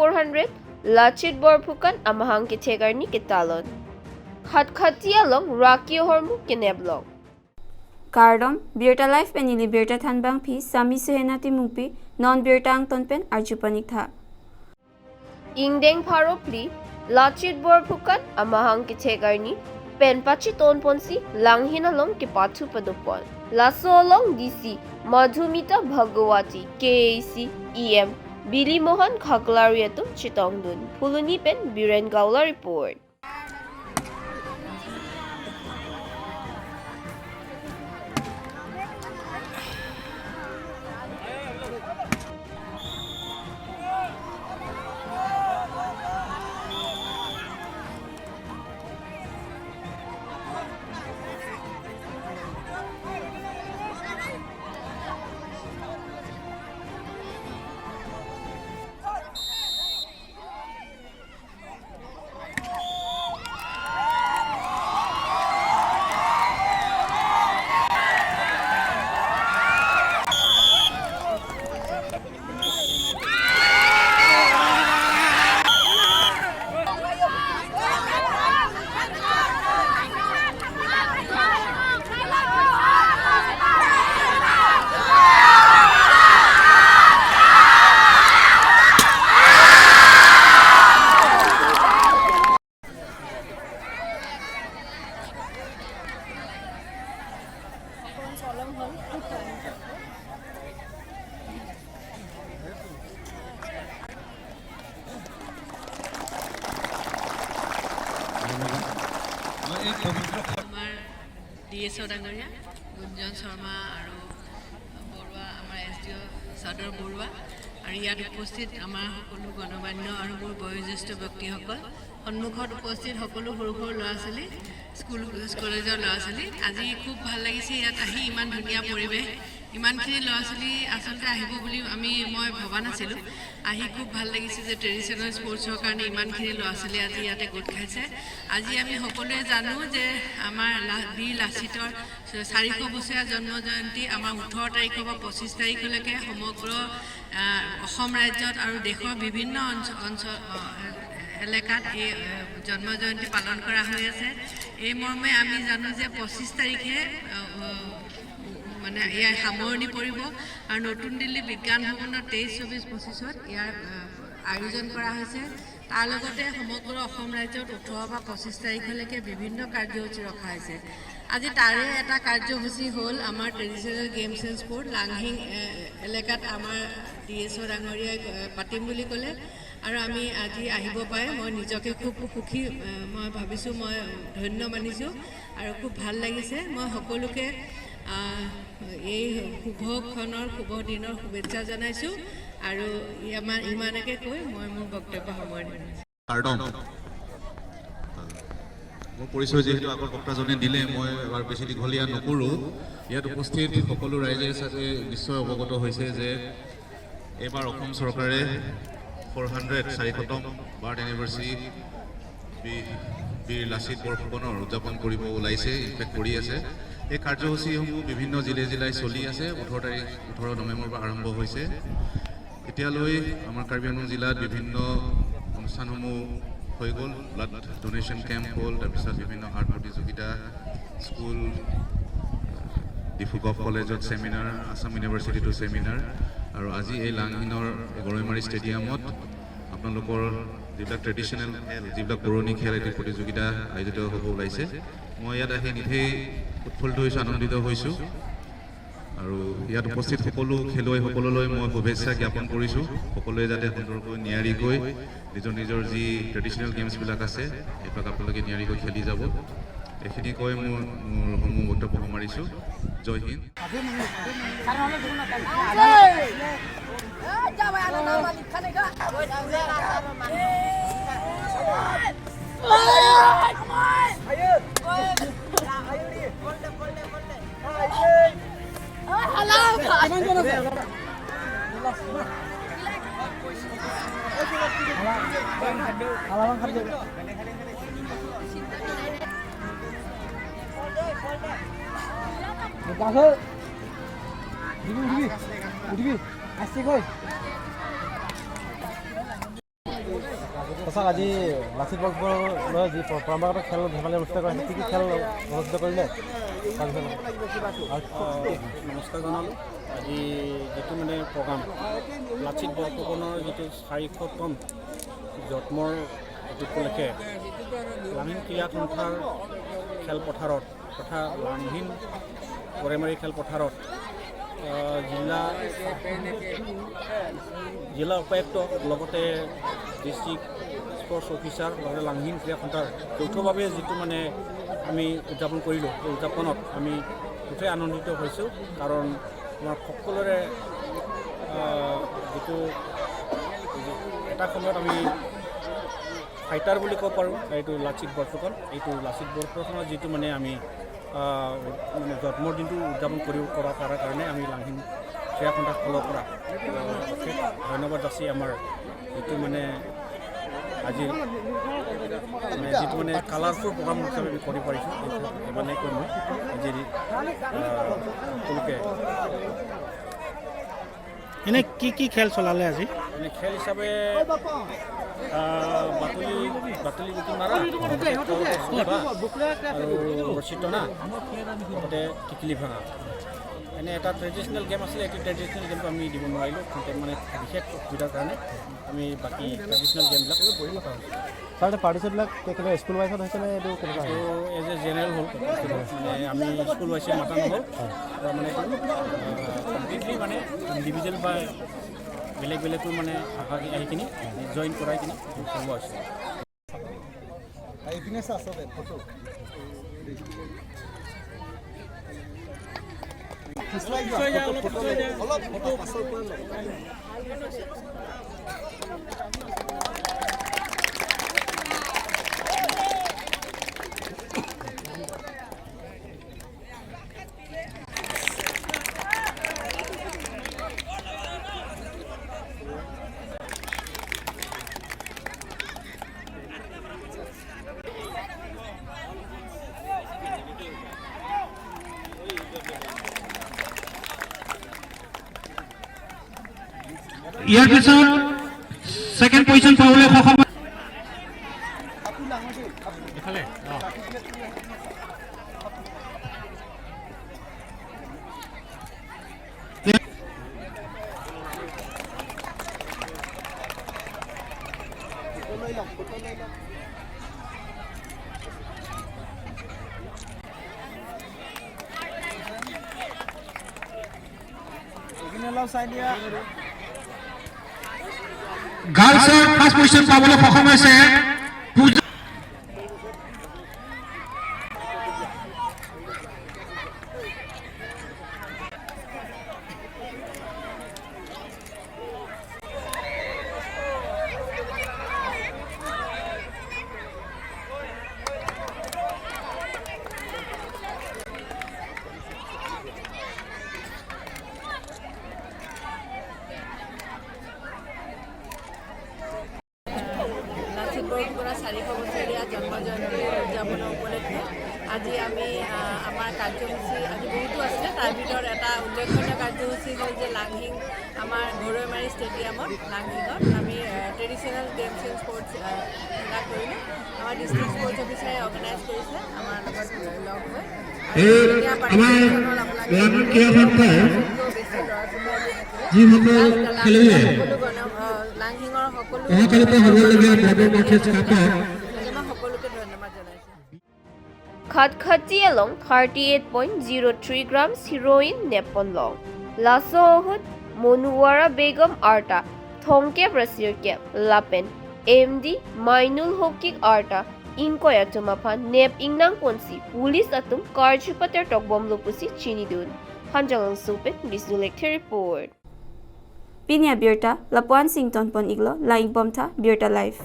400 Lachit Borpukan amahang kitegarni kitalon. Khatkhatialong Rakio Hormu kineblong. Kardom, Birta Life Penili Birta Thanbang Pi, Sami Suhenati Mupi, Non Birta Ang Tonpen, Archupanik Tha. Ingdeng Paropli, Lachit Borpukan amahang kitegarni, Penpachi Tonponsi, Langhinalong Kipatu Padupon. Lasolong DC, Madhumita Bhagawati, KAC, EM, Billy Mohan Khaklariatum Chitongdun, Puluni Pen Biren Gaula Report. DSO ডাঙৰীয়া গুঞ্জন শৰ্মা আৰু বৰুৱা আমাৰ SDO চাদৰ বৰুৱা আৰু ইয়াত উপস্থিত আমাৰ সকলো গণমান্য আৰু মোৰ বয়োজ্যেষ্ঠ ব্যক্তিসকল সন্মুখত উপস্থিত সকলো সৰু সৰু ল'ৰা ছোৱালী স্কুল কলেজৰ ল'ৰা ছোৱালী আজি খুব ভাল লাগিছে ইয়াত আহি ইমান ধুনীয়া পৰিৱেশ ইমানখিনি ল'ৰা ছোৱালী আচলতে আহিব বুলি মই ভবা নাছিলোঁ আহি খুব ভাল লাগিছে যে ট্ৰেডিশ্যনেল স্পৰ্টছৰ কাৰণে ইমানখিনি ল'ৰা ছোৱালী আজি ইয়াতে গোট খাইছে আজি আমি সকলোৱে জানো যে আমাৰ বীৰ লাচিতৰ 400 বছৰীয়া জন্ম জয়ন্তী আমাৰ 18 তাৰিখৰ পৰা 25 তাৰিখলৈকে সমগ্ৰ অসম ৰাজ্যত আৰু দেশৰ বিভিন্ন অঞ্চল এলেকাত এই জন্ম জয়ন্তী পালন কৰা হৈ আছে এই মৰ্মে আমি জানো যে 25 তাৰিখে মানে ইয়াৰ সামৰণি পৰিব আৰু নতুন দিল্লী বিজ্ঞান ভৱনৰ 23, 24, 25ত ইয়াৰ আয়োজন কৰা হৈছে তাৰ লগতে সমগ্ৰ অসম ৰাজ্যত 18 পৰা 25 তাৰিখলৈকে বিভিন্ন কাৰ্যসূচী ৰখা হৈছে আজি তাৰে এটা কাৰ্যসূচী হ'ল আমাৰ ট্ৰেডিশ্যনেল গেমছ এণ্ড স্পৰ্ট লাংহিং এলেকাত আমাৰ DSO ডাঙৰীয়াই পাতিম বুলি ক'লে আৰু আমি আজি আহিব পাই মই নিজকে খুব সুখী মই ভাবিছোঁ মই ধন্য মানিছোঁ আৰু খুব ভাল লাগিছে মই সকলোকে এই শুভক্ষণৰ শুভ দিনৰ শুভেচ্ছা জনাইছোঁ আৰু ইমানকে কৈ মই মোৰ বক্তব্য সামৰণি মাৰিছোঁ মোৰ পৰিচয় যেহেতু আগৰ বক্তাজনে দিলে মই এবাৰ বেছি দীঘলীয়া নকৰোঁ ইয়াত উপস্থিত সকলো ৰাইজে চাগে নিশ্চয় অৱগত হৈছে যে এইবাৰ অসম চৰকাৰে 400তম বাৰ্থ এনিভাৰ্চাৰী বীৰ লাচিত বৰফুকনৰ উদযাপন কৰিব ওলাইছে ইনফেক্ট কৰি আছে এই কাৰ্যসূচীসমূহ বিভিন্ন জিলাই চলি আছে 18 নৱেম্বৰৰ পৰা আৰম্ভ হৈছে এতিয়ালৈ আমাৰ কাৰ্বি আংলং জিলাত বিভিন্ন অনুষ্ঠানসমূহ হৈ গ'ল ব্লাড ডোনেশ্যন কেম্প হ'ল তাৰপিছত বিভিন্ন আৰ্ট প্ৰতিযোগিতা স্কুল ডিফু গভ কলেজত ছেমিনাৰ আছাম ইউনিভাৰ্চিটিটো ছেমিনাৰ আৰু আজি এই লাংহিনৰ গৰৈমাৰী ষ্টেডিয়ামত আপোনালোকৰ যিবিলাক ট্ৰেডিশ্যনেল খেল যিবিলাক পুৰণি খেল এটি প্ৰতিযোগিতা আয়োজিত হ'ব ওলাইছে মই ইয়াত আহি নিজেই উৎফুল্লিত হৈছোঁ আনন্দিত হৈছোঁ আৰু ইয়াত উপস্থিত সকলো খেলুৱৈসকললৈ মই শুভেচ্ছা জ্ঞাপন কৰিছোঁ সকলোৱে যাতে সুন্দৰকৈ নিয়াৰিকৈ নিজৰ যি ট্ৰেডিশ্যনেল গেমছবিলাক আছে এইবিলাক আপোনালোকে নিয়াৰিকৈ খেলি যাব এইখিনি কৈ মোৰ বক্তব্য সামৰিছোঁ জয় হিন্দ উঠিবি আসছে কই সঁচাক আজি লাচিত বৰফুকনৰ যি পৰম্পৰাগত খেল ধেমালি অনুষ্ঠিত কৰা হৈছে কি খেল অনুষ্ঠিত কৰিলে নমস্কাৰ জনালোঁ আজি যিটো মানে প্ৰগ্ৰাম লাচিত বৰফুকনৰ যিটো 400তম জন্মৰ উপলক্ষে লাংহিন ক্ৰীড়া সন্থাৰ খেলপথাৰত তথা লাংহিন গৰেমাৰী খেলপথাৰত জিলা উপায়ুক্ত লগতে ডিষ্ট্ৰিক্ট স্পৰ্টছ অফিচাৰ লগতে লাংহিন ক্ৰীড়া সন্থাৰ যৌথভাৱে যিটো মানে আমি উদযাপন কৰিলোঁ এই উদযাপনত আমি গোটেই আনন্দিত হৈছোঁ কাৰণ আমাৰ সকলোৰে যিটো এটা সময়ত আমি ফাইটাৰ বুলি ক'ব পাৰোঁ এইটো লাচিত বৰফুকন এইটো লাচিত বৰফুকনৰ যিটো মানে আমি মানে জন্মৰ দিনটো উদযাপন কৰাৰ কাৰণে আমি লাংহিন ক্ৰীড়া সন্থাৰ ফালৰ পৰা ধন্যবাদ যাচি আমাৰ যিটো মানে আজি মানে যিটো মানে কালাৰফুল প্ৰগ্ৰাম হিচাপে আমি কৰিব পাৰিছোঁ ইমানেই কৈ মই আজি সকলোকে এনে কি খেল চলালে আজি মানে খেল হিচাপে বাতলি গুটি মাৰা আৰু ৰছী টনা লগতে টিকলি ভাঙা এনে এটা ট্ৰেডিশ্যনেল গেম আছিলে এইটো ট্ৰেডিশ্যনেল গেমটো আমি দিব নোৱাৰিলোঁ মানে বিশেষ অসুবিধাৰ কাৰণে আমি বাকী ট্ৰেডিশ্যনেল গেমবিলাক কৰিব পাৰোঁ তাৰ পাৰ্টিচিপেটবিলাক কেনেকৈ স্কুল ৱাইজত হৈছেনে এইটো কেনেকুৱা এইটো এজ এ জেনেৰেল হ'ল মানে আমি স্কুল ৱাইজে মাতা নহ'ল মানে কমপ্লিটলি মানে ইণ্ডিভিজুৱেল বা বেলেগ বেলেগকৈ মানে আহি কিনি জইন কৰাই কিনি খেলোৱা হৈছে ইয়াৰ পিছত সেকেন্ড পজিশন পাবলৈ সক্ষম গাৰ্লছৰ ফাৰ্ষ্ট পজিশন পাবলৈ সক্ষম হৈছে লাচিত বৰফুকনৰ 400 বছৰীয়া জন্মজয়ন্তী উদযাপনৰ উপলক্ষে আজি আমি আমাৰ কাৰ্যসূচী আজি বহুতো আছিলে তাৰ ভিতৰত এটা উল্লেখনীয় কাৰ্যসূচী হ'ল যে লাংহিং আমাৰ গৰৈমাৰী ষ্টেডিয়ামত লাংহিঙত আমি ট্ৰেডিশ্যনেল গেমছ এণ্ড স্পৰ্টছ এইবিলাক কৰিলোঁ আমাৰ ডিষ্ট্ৰিক্ট স্পৰ্টছ অফিচাৰে অৰ্গেনাইজ কৰিছে আমাৰ লগত লগ হৈ লাংহিঙৰ সকলো সকলোকে ধন্যবাদ জনাইছোঁ Khatkhati along 38.03 grams heroin nepon long. Lasso Ohud Monuwara Begum Arta Thongke Brasirke Lapen MD Mainul Hokik Arta Inkoya Tumapan Nep Ingnang Ponsi Police Atum Karchupater Tokbom Lupusi Chinidun Hanjalang Supet Bisdulek report. Pinya Birta Lapuan Sington Pon Iglo Laing Bomta Birta Life